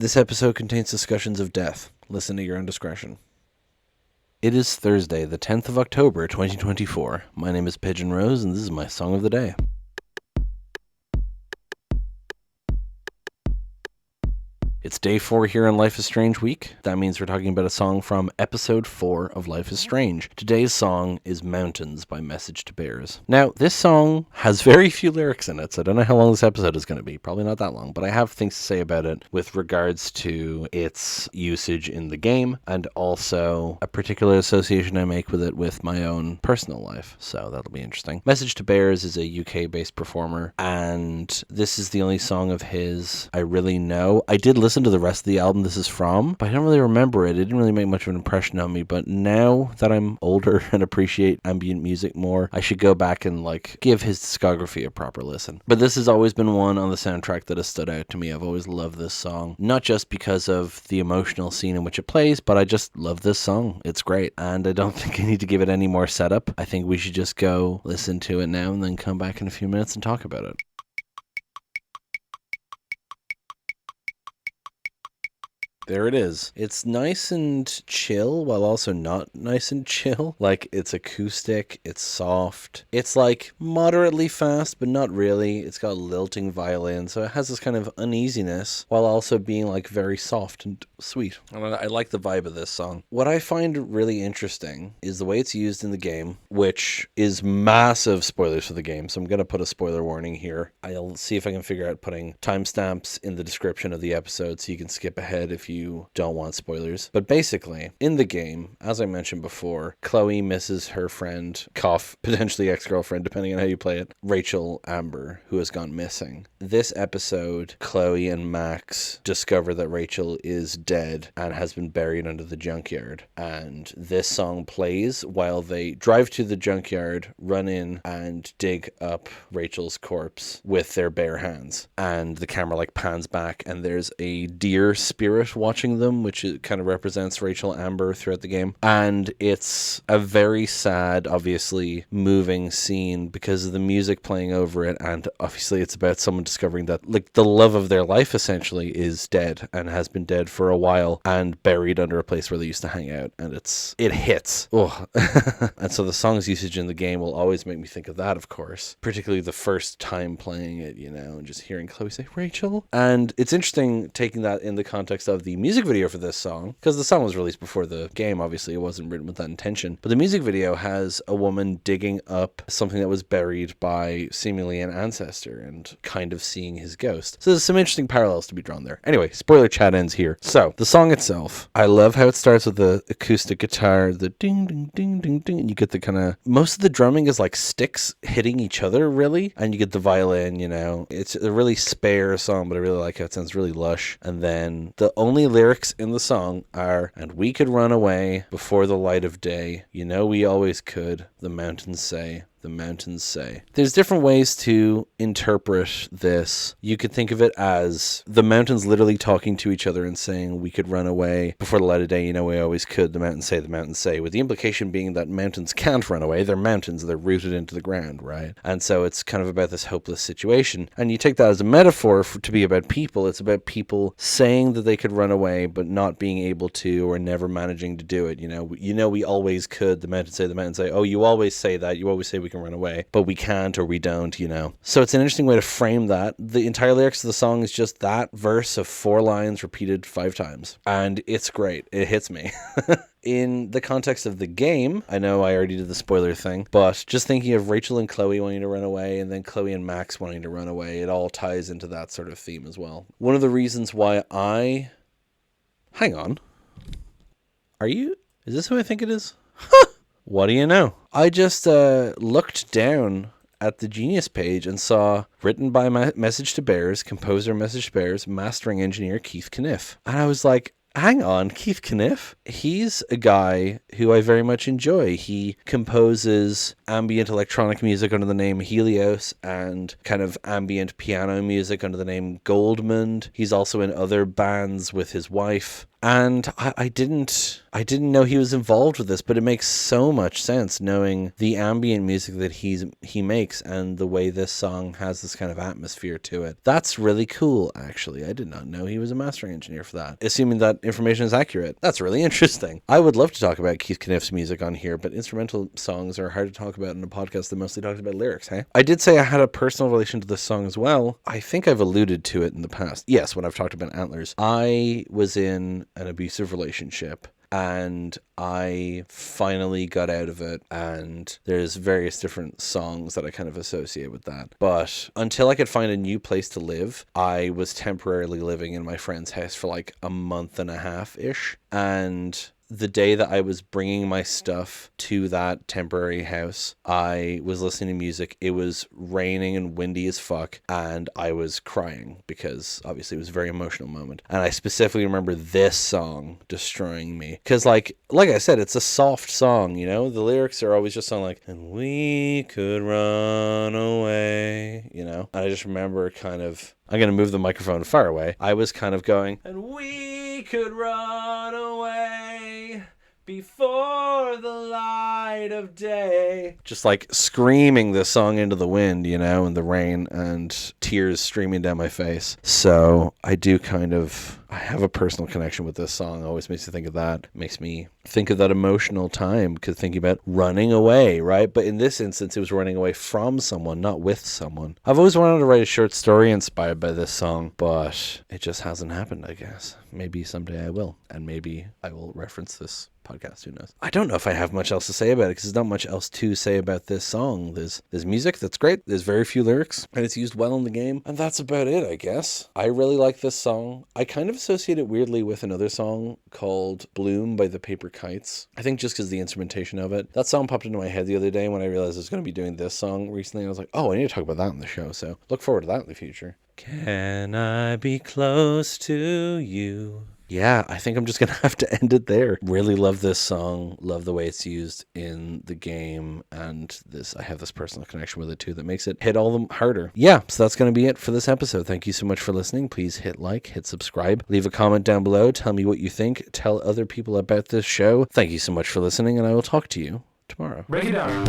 This episode contains discussions of death. Listen to your own discretion. It is Thursday, the 10th of October, 2024. My name is Pigeon Rose, and this is my song of the day. It's day 4 here on Life is Strange week. That means we're talking about a song from episode 4 of Life is Strange. Today's song is Mountains by Message to Bears. Now, this song has very few lyrics in it, so I don't know how long this episode is going to be. Probably not that long, but I have things to say about it with regards to its usage in the game and also a particular association I make with it with my own personal life. So that'll be interesting. Message to Bears is a UK-based performer, and this is the only song of his I really know. I did listen to the rest of the album this is from, but I don't really remember it. It didn't really make much of an impression on me, but now that I'm older and appreciate ambient music more, I should go back and give his discography a proper listen. But this has always been one on the soundtrack that has stood out to me. I've always loved this song, not just because of the emotional scene in which it plays, but I just love this song. It's great, and I don't think I need to give it any more setup. I think we should just go listen to it now and then come back in a few minutes and talk about it. There it is. It's nice and chill while also not nice and chill. It's acoustic, it's soft. It's moderately fast, but not really. It's got lilting violin, so it has this kind of uneasiness while also being very soft and sweet. I like the vibe of this song. What I find really interesting is the way it's used in the game, which is massive spoilers for the game, so I'm going to put a spoiler warning here. I'll see if I can figure out putting timestamps in the description of the episode so you can skip ahead if you don't want spoilers. But basically, in the game, as I mentioned before, Chloe misses her friend, potentially ex-girlfriend, depending on how you play it, Rachel Amber, who has gone missing. This episode, Chloe and Max discover that Rachel is dead and has been buried under the junkyard. And this song plays while they drive to the junkyard, run in, and dig up Rachel's corpse with their bare hands. And the camera pans back, and there's a deer spirit watching them, which kind of represents Rachel Amber throughout the game. And it's a very sad, obviously moving scene because of the music playing over it, and obviously it's about someone discovering that the love of their life essentially is dead and has been dead for a while and buried under a place where they used to hang out, and it hits. Oh. And so the song's usage in the game will always make me think of that, of course, particularly the first time playing it, and just hearing Chloe say Rachel. And it's interesting taking that in the context of the music video for this song, because the song was released before the game. Obviously it wasn't written with that intention, but the music video has a woman digging up something that was buried by seemingly an ancestor and kind of seeing his ghost. So there's some interesting parallels to be drawn there. Anyway, spoiler chat ends here. So the song itself, I love how it starts with the acoustic guitar, the ding ding ding ding ding, and you get the kind of, most of the drumming is sticks hitting each other really, and you get the violin. It's a really spare song, but I really like how it sounds really lush. And then the only lyrics in the song are, and we could run away before the light of day. We always could, the mountains say. The mountains say. There's different ways to interpret this. You could think of it as the mountains literally talking to each other and saying, we could run away before the light of day, we always could, the mountains say, with the implication being that mountains can't run away. They're mountains, they're rooted into the ground, right? And so it's kind of about this hopeless situation. And you take that as a metaphor to be about people. It's about people saying that they could run away, but not being able to, or never managing to do it. We always could, the mountains say, oh, you always say that, you always say we can run away, but we can't, or we don't, So it's an interesting way to frame that. The entire lyrics of the song is just that verse of 4 lines repeated 5 times. And it's great. It hits me. In the context of the game, I know I already did the spoiler thing, but just thinking of Rachel and Chloe wanting to run away, and then Chloe and Max wanting to run away, it all ties into that sort of theme as well. One of the reasons why Hang on. Is this who I think it is? What do you know? I just looked down at the Genius page and saw written by Message to Bears, composer Message to Bears, mastering engineer Keith Kniff. And I was like, hang on, Keith Kniff? He's a guy who I very much enjoy. He composes ambient electronic music under the name Helios and kind of ambient piano music under the name Goldmund. He's also in other bands with his wife. And I didn't know he was involved with this, but it makes so much sense knowing the ambient music that he makes and the way this song has this kind of atmosphere to it. That's really cool, actually. I did not know he was a mastering engineer for that. Assuming that information is accurate, that's really interesting. I would love to talk about Keith Caniff's music on here, but instrumental songs are hard to talk about in a podcast that mostly talks about lyrics, hey? I did say I had a personal relation to this song as well. I think I've alluded to it in the past. Yes, when I've talked about Antlers. I was in an abusive relationship and I finally got out of it, and there's various different songs that I kind of associate with that. But until I could find a new place to live, I was temporarily living in my friend's house for like a month and a half-ish, and the day that I was bringing my stuff to that temporary house, I was listening to music. It was raining and windy as fuck, and I was crying because obviously it was a very emotional moment. And I specifically remember this song destroying me. Because like I said, it's a soft song, you know? The lyrics are always just something like, and we could run away, you know? And I just remember kind of, I'm going to move the microphone far away. I was kind of going, and we could run away before the light of day. Just like screaming this song into the wind, you know, and the rain and tears streaming down my face. So I have a personal connection with this song. It always makes me think of that. It makes me think of that emotional time because thinking about running away, right? But in this instance, it was running away from someone, not with someone. I've always wanted to write a short story inspired by this song, but it just hasn't happened, I guess. Maybe someday I will, and maybe I will reference this podcast. Who knows? I don't know if I have much else to say about it because there's not much else to say about this song. There's music that's great. There's very few lyrics, and it's used well in the game, and that's about it, I guess. I really like this song. I kind of associate it weirdly with another song called Bloom by the Paper Kites. I think just because the instrumentation of it. That song popped into my head the other day when I realized I was going to be doing this song recently. I was like, oh, I need to talk about that in the show, so look forward to that in the future. Can I be close to you? Yeah, I think I'm just going to have to end it there. Really love this song. Love the way it's used in the game. And I have this personal connection with it too that makes it hit all the harder. Yeah, so that's going to be it for this episode. Thank you so much for listening. Please hit like, hit subscribe, leave a comment down below. Tell me what you think. Tell other people about this show. Thank you so much for listening, and I will talk to you tomorrow. Break it down.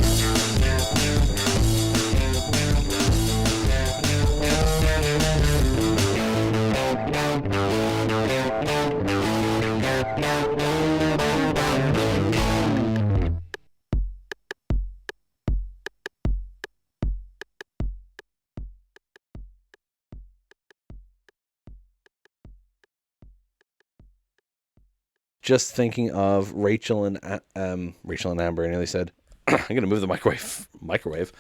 Just thinking of Rachel and Amber, I nearly said, I'm going to move the microwave.